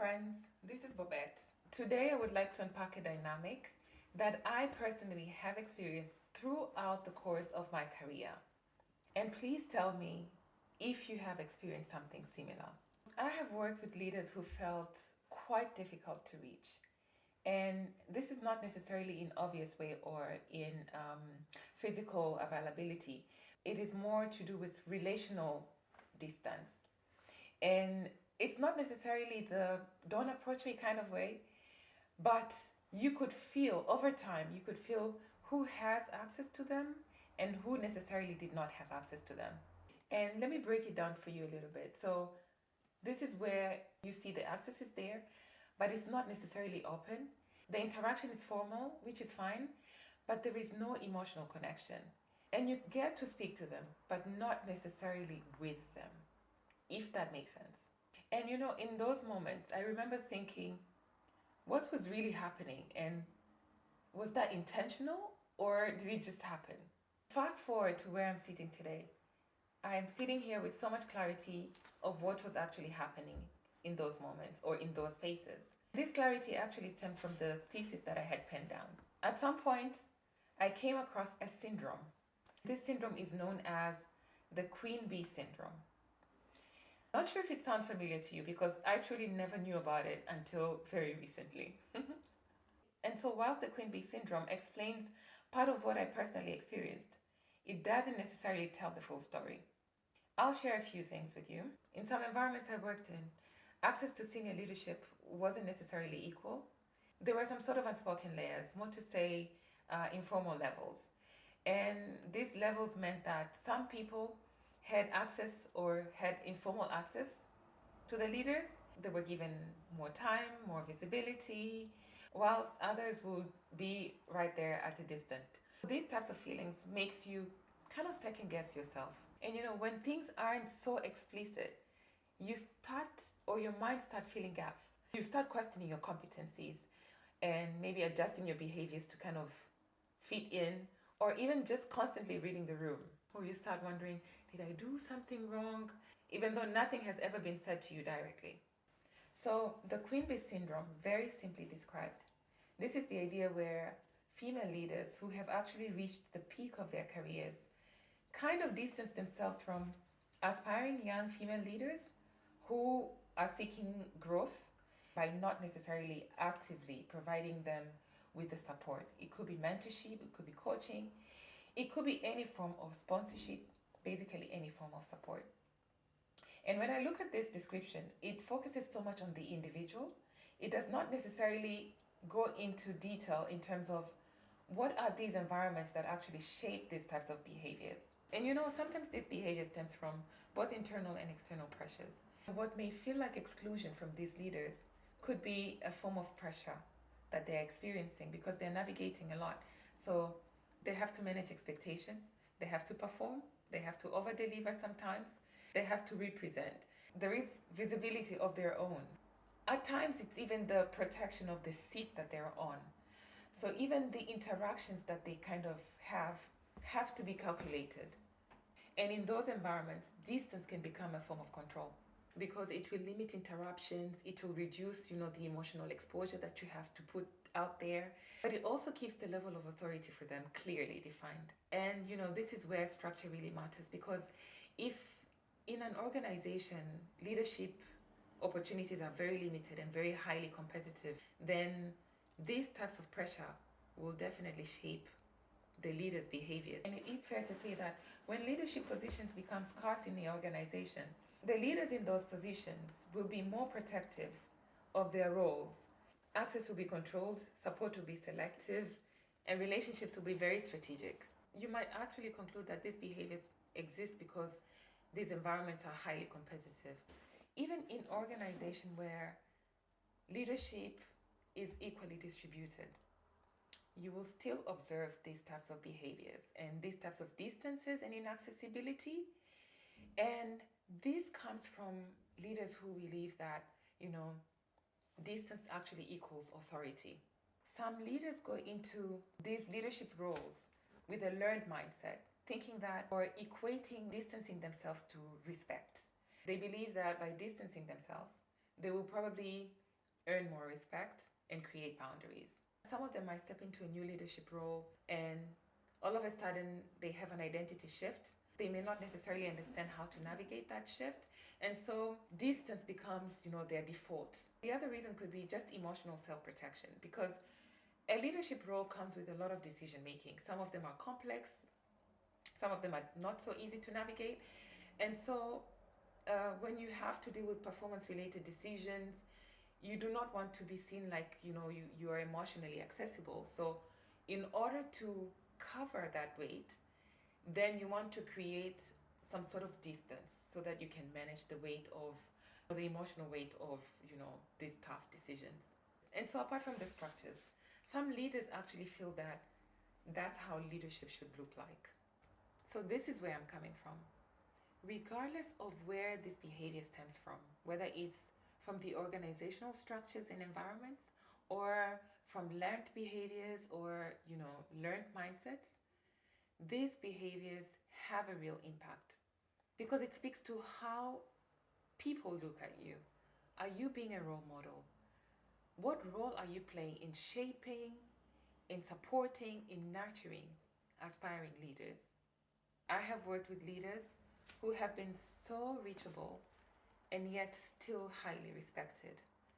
friends, this is Bobette. Today I would like to unpack a dynamic that I personally have experienced throughout the course of my career. And please tell me if you have experienced something similar. I have worked with leaders who felt quite difficult to reach. And this is not necessarily in obvious way or in physical availability. It is more to do with relational distance. And it's not necessarily the don't approach me kind of way, but you could feel over time, you could feel who has access to them and who necessarily did not have access to them. And let me break it down for you a little bit. So this is where you see the access is there, but it's not necessarily open. The interaction is formal, which is fine, but there is no emotional connection. And you get to speak to them, but not necessarily with them, if that makes sense. And in those moments, I remember thinking, what was really happening? And was that intentional or did it just happen? Fast forward to where I'm sitting today. I am sitting here with so much clarity of what was actually happening in those moments or in those spaces. This clarity actually stems from the thesis that I had penned down. At some point, I came across a syndrome. This syndrome is known as the Queen Bee syndrome. Not sure if it sounds familiar to you because I truly never knew about it until very recently. And so whilst the Queen Bee syndrome explains part of what I personally experienced, it doesn't necessarily tell the full story. I'll share a few things with you. In some environments I worked in, access to senior leadership wasn't necessarily equal. There were some sort of unspoken layers, more to say informal levels. And these levels meant that some people had access or had informal access to the leaders. They were given more time, more visibility, whilst others would be right there at a distance. These types of feelings makes you kind of second guess yourself. And when things aren't so explicit, you start or your mind start filling gaps. You start questioning your competencies and maybe adjusting your behaviors to kind of fit in, or even just constantly reading the room. Or you start wondering, did I do something wrong? Even though nothing has ever been said to you directly. So the Queen Bee syndrome, very simply described, this is the idea where female leaders who have actually reached the peak of their careers kind of distance themselves from aspiring young female leaders who are seeking growth by not necessarily actively providing them with the support. It could be mentorship, it could be coaching, it could be any form of sponsorship, basically any form of support. And when I look at this description, it focuses so much on the individual. It does not necessarily go into detail in terms of what are these environments that actually shape these types of behaviors. And sometimes this behavior stems from both internal and external pressures. What may feel like exclusion from these leaders could be a form of pressure that they're experiencing because they're navigating a lot. So they have to manage expectations, they have to perform, they have to over-deliver sometimes, they have to represent. There is visibility of their own. At times, it's even the protection of the seat that they're on. So even the interactions that they kind of have to be calculated. And in those environments, distance can become a form of control because it will limit interruptions, it will reduce, the emotional exposure that you have to put out there, but it also keeps the level of authority for them clearly defined. And this is where structure really matters, because if in an organization leadership opportunities are very limited and very highly competitive, then these types of pressure will definitely shape the leaders' behaviors. And it is fair to say that when leadership positions become scarce in the organization, the leaders in those positions will be more protective of their roles. Access will be controlled, support will be selective, and relationships will be very strategic. You might actually conclude that these behaviors exist because these environments are highly competitive. Even in organizations where leadership is equally distributed, you will still observe these types of behaviors and these types of distances and inaccessibility. And this comes from leaders who believe that, distance actually equals authority. Some leaders go into these leadership roles with a learned mindset, thinking that or equating distancing themselves to respect. They believe that by distancing themselves, they will probably earn more respect, and create boundaries. Some of them might step into a new leadership role and all of a sudden they have an identity shift. They may not necessarily understand how to navigate that shift. And so distance becomes, their default. The other reason could be just emotional self-protection, because a leadership role comes with a lot of decision making. Some of them are complex, some of them are not so easy to navigate. And so when you have to deal with performance related decisions, you do not want to be seen like you are emotionally accessible. So in order to cover that weight, then you want to create some sort of distance so that you can manage the weight of the emotional weight of these tough decisions. And so apart from the structures, some leaders actually feel that that's how leadership should look like. So this is where I'm coming from. Regardless of where this behavior stems from, whether it's from the organizational structures and environments, or from learned behaviors, or learned mindsets, these behaviors have a real impact because it speaks to how people look at you. Are you being a role model? What role are you playing in shaping, in supporting, in nurturing aspiring leaders? I have worked with leaders who have been so reachable and yet still highly respected.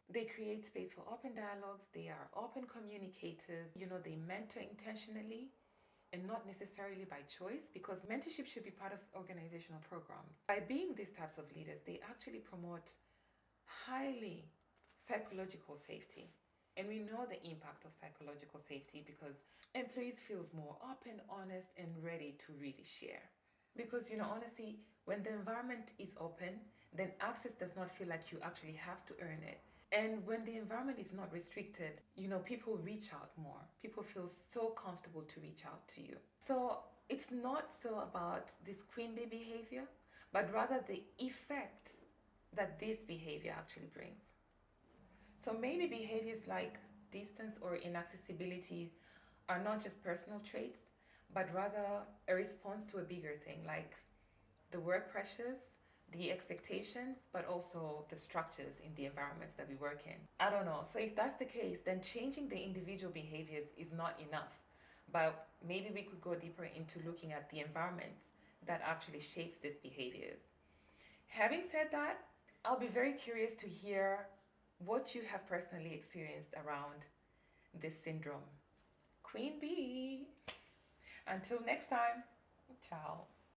They create space for open dialogues, they are open communicators, they mentor intentionally and not necessarily by choice, because mentorship should be part of organizational programs. By being these types of leaders, they actually promote highly psychological safety. And we know the impact of psychological safety because employees feels more open, honest, and ready to really share. Because honestly, when the environment is open, then access does not feel like you actually have to earn it. And when the environment is not restricted, people reach out more. People feel so comfortable to reach out to you. So it's not so about this queen bee behavior, but rather the effect that this behavior actually brings. So maybe behaviors like distance or inaccessibility are not just personal traits, but rather a response to a bigger thing, like the work pressures, the expectations, but also the structures in the environments that we work in. I don't know. So if that's the case, then changing the individual behaviors is not enough. But maybe we could go deeper into looking at the environments that actually shapes these behaviors. Having said that, I'll be very curious to hear what you have personally experienced around this syndrome. Queen Bee. Until next time, ciao.